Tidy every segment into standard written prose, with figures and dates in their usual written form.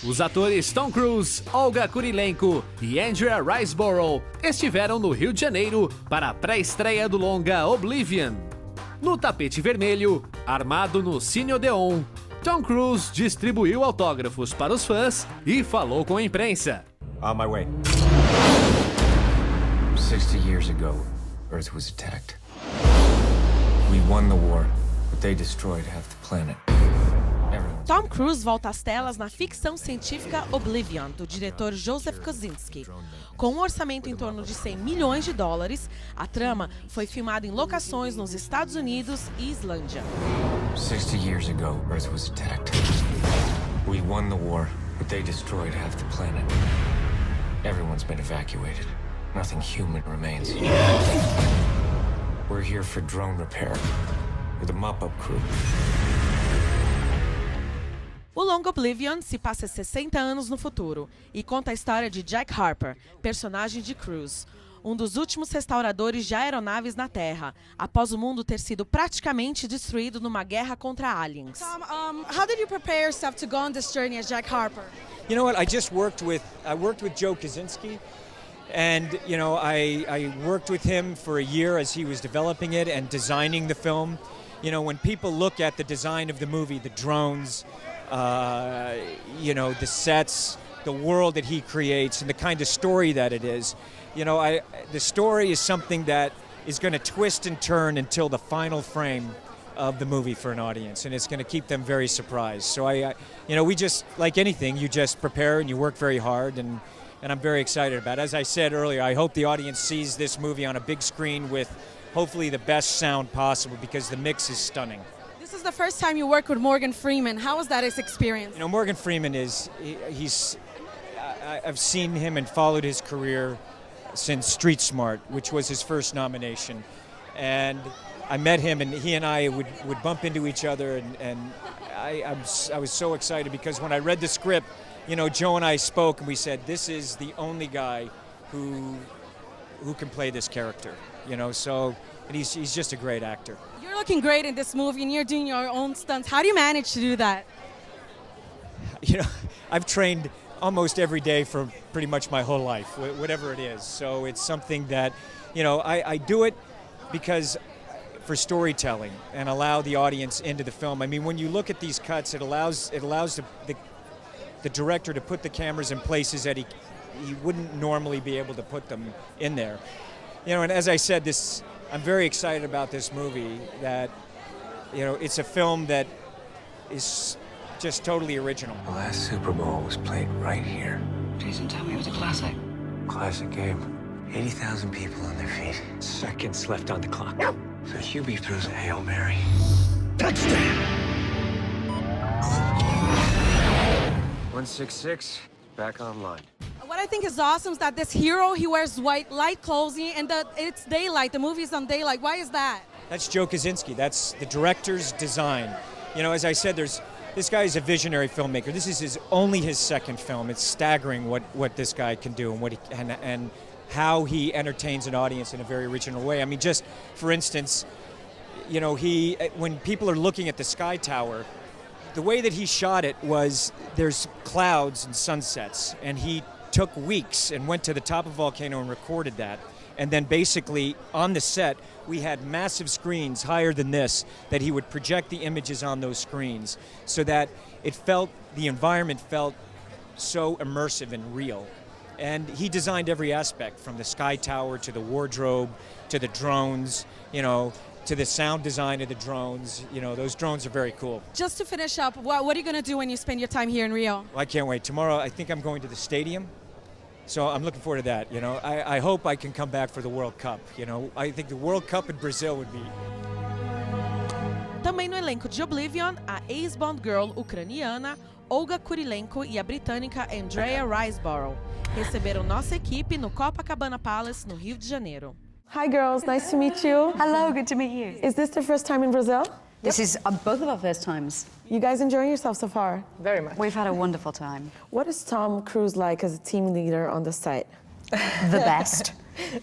Os atores Tom Cruise, Olga Kurylenko e Andrea Riseborough estiveram no Rio de Janeiro para a pré-estreia do longa Oblivion. No tapete vermelho, armado no Cine Odeon, Tom Cruise distribuiu autógrafos para os fãs e falou com a imprensa. On my way. 60 years ago, Earth was attacked. We won the war, but they destroyed half the planet. Tom Cruise volta às telas na ficção científica Oblivion, do diretor Joseph Kosinski. Com um orçamento em torno de 100 milhões de dólares, a trama foi filmada em locações nos Estados Unidos e Islândia. 60 years ago, Earth was attacked. We won the war, but they destroyed half the planet. Everyone's been evacuated. Nothing human remains. We're here for drone repair, with a mop-up crew. O longa Oblivion se passa 60 anos no futuro e conta a história de Jack Harper, personagem de Cruise, um dos últimos restauradores de aeronaves na Terra, após o mundo ter sido praticamente destruído numa guerra contra aliens. Tom, how did you prepare yourself to go on this journey as Jack Harper? You know what? I worked with Joe Kosinski, and you know I worked with him for a year as he was developing it and designing the film. You know, when people look at the design of the movie, the drones, you know, the sets, the world that he creates, and the kind of story that it is, you know, the story is something that is going to twist and turn until the final frame of the movie for an audience, and it's going to keep them very surprised. So you know, we just, like anything, you just prepare and you work very hard, and I'm very excited about it. As I said earlier, I hope the audience sees this movie on a big screen with hopefully the best sound possible, because the mix is stunning. This is the first time you work with Morgan Freeman. How was that experience? You know, Morgan Freeman I've seen him and followed his career since Street Smart, which was his first nomination. And I met him, and he and I would bump into each other, and I was so excited because when I read the script, you know, Joe and I spoke and we said, this is the only guy who can play this character, you know, so, and he's just a great actor. You're looking great in this movie and you're doing your own stunts. How do you manage to do that? You know, I've trained almost every day for pretty much my whole life, whatever it is. So it's something that, you know, I do it because for storytelling and allow the audience into the film. I mean, when you look at these cuts, it allows the director to put the cameras in places that he wouldn't normally be able to put them in there. You know, and as I said, I'm very excited about this movie, that, you know, it's a film that is just totally original. The last Super Bowl was played right here. Jason, tell me it was a classic. Classic game. 80,000 people on their feet. Seconds left on the clock. So Hubie throws a Hail Mary. Touchdown! 166, back online. What I think is awesome is that this hero, he wears white, light clothing, and it's daylight. The movie's on daylight. Why is that? That's Joe Kosinski. That's the director's design. You know, as I said, this guy is a visionary filmmaker. This is only his second film. It's staggering what this guy can do and how he entertains an audience in a very original way. I mean, just for instance, you know, when people are looking at the Sky Tower, the way that he shot it was there's clouds and sunsets, and he took weeks and went to the top of a volcano and recorded that. And then basically on the set, we had massive screens higher than this that he would project the images on those screens so that the environment felt so immersive and real. And he designed every aspect, from the Sky Tower to the wardrobe to the drones, you know, to the sound design of the drones. You know, those drones are very cool. Just to finish up, what are you going to do when you spend your time here in Rio? Well, I can't wait. Tomorrow, I think I'm going to the stadium. So I'm looking forward to that, you know. I hope I can come back for the World Cup, you know. I think the World Cup in Brazil would be... Também no elenco de Oblivion, a ex-Bond girl ucraniana Olga Kurylenko e a britânica Andrea Riseborough receberam nossa equipe no Copacabana Palace, no Rio de Janeiro. Hi girls, nice to meet you. Hello, good to meet you. Is this the first time in Brazil? This is both of our first times. You guys enjoying yourself so far? Very much. We've had a wonderful time. What is Tom Cruise like as a team leader on the set? The best.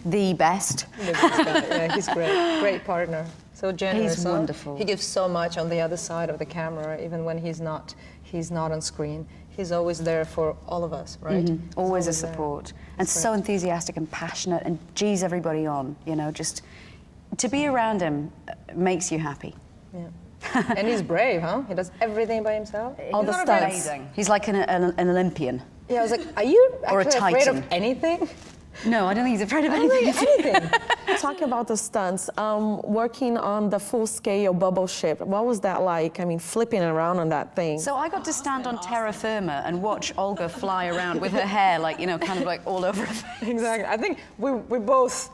the best. Yeah, he's great. Great partner. So generous. He's wonderful. He gives so much on the other side of the camera, even when he's not on screen. He's always there for all of us, right? Always a there. support. And so enthusiastic and passionate and G's everybody on, you know, just to be around him makes you happy. Yeah. And he's brave, huh? He does everything by himself. All the stunts. He's like an Olympian. Yeah, I was like, are you Or a actually afraid titan. of anything? No, I don't think he's afraid of I don't anything. think anything. Talking about the stunts, working on the full-scale bubble ship, what was that like? I mean, flipping around on that thing. So I got to stand on terra firma and watch Olga fly around with her hair, like, you know, kind of like all over her face. Exactly. I think we both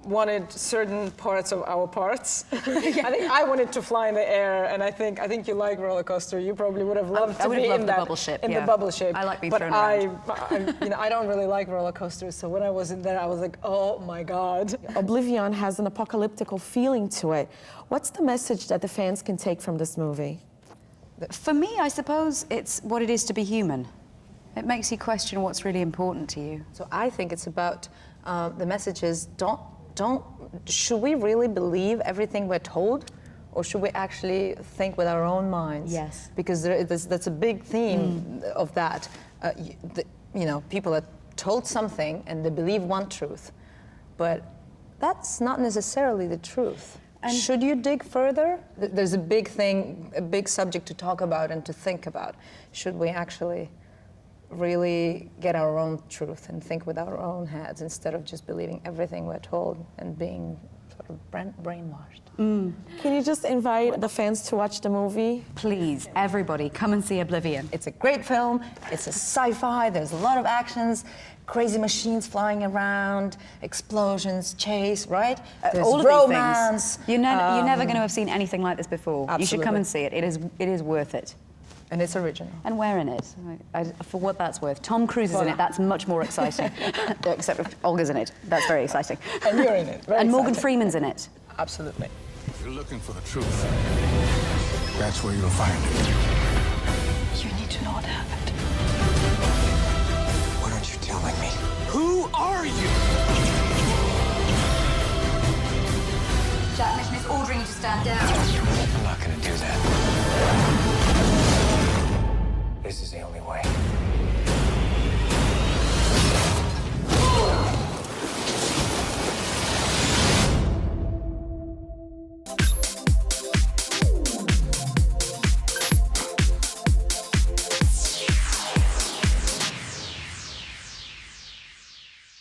wanted certain parts of our parts. I think I wanted to fly in the air, and I think you like roller coaster. You probably would have loved I to would be have loved in the that bubble ship, in yeah. the bubble ship. I like being but thrown around. I don't really like roller coasters. So when I was in there, I was like, oh my god. Oblivion has an apocalyptical feeling to it. What's the message that the fans can take from this movie? For me, I suppose it's what it is to be human. It makes you question what's really important to you. So I think it's about the message is should we really believe everything we're told, or should we actually think with our own minds? Yes. Because that's a big theme of that. You know, people are told something and they believe one truth, but that's not necessarily the truth. And should you dig further? There's a big thing, a big subject to talk about and to think about. Should we actually really get our own truth and think with our own heads instead of just believing everything we're told and being sort of brainwashed? Can you just invite the fans to watch the movie? Please, everybody, come and see Oblivion. It's a great film. It's a sci-fi. There's a lot of actions, crazy machines flying around, explosions, chase, right? There's All of romance. these things. You're never going to have seen anything like this before. You should come Absolutely. and see it. It is worth it. And it's original. And we're in it, for what that's worth. Tom Cruise is in it, that's much more exciting. Except if Olga's in it, that's very exciting. And you're in it. Very And Morgan exciting. Freeman's in it. Absolutely. If you're looking for the truth, that's where you'll find it. You need to know what happened. What aren't you telling me? Who are you?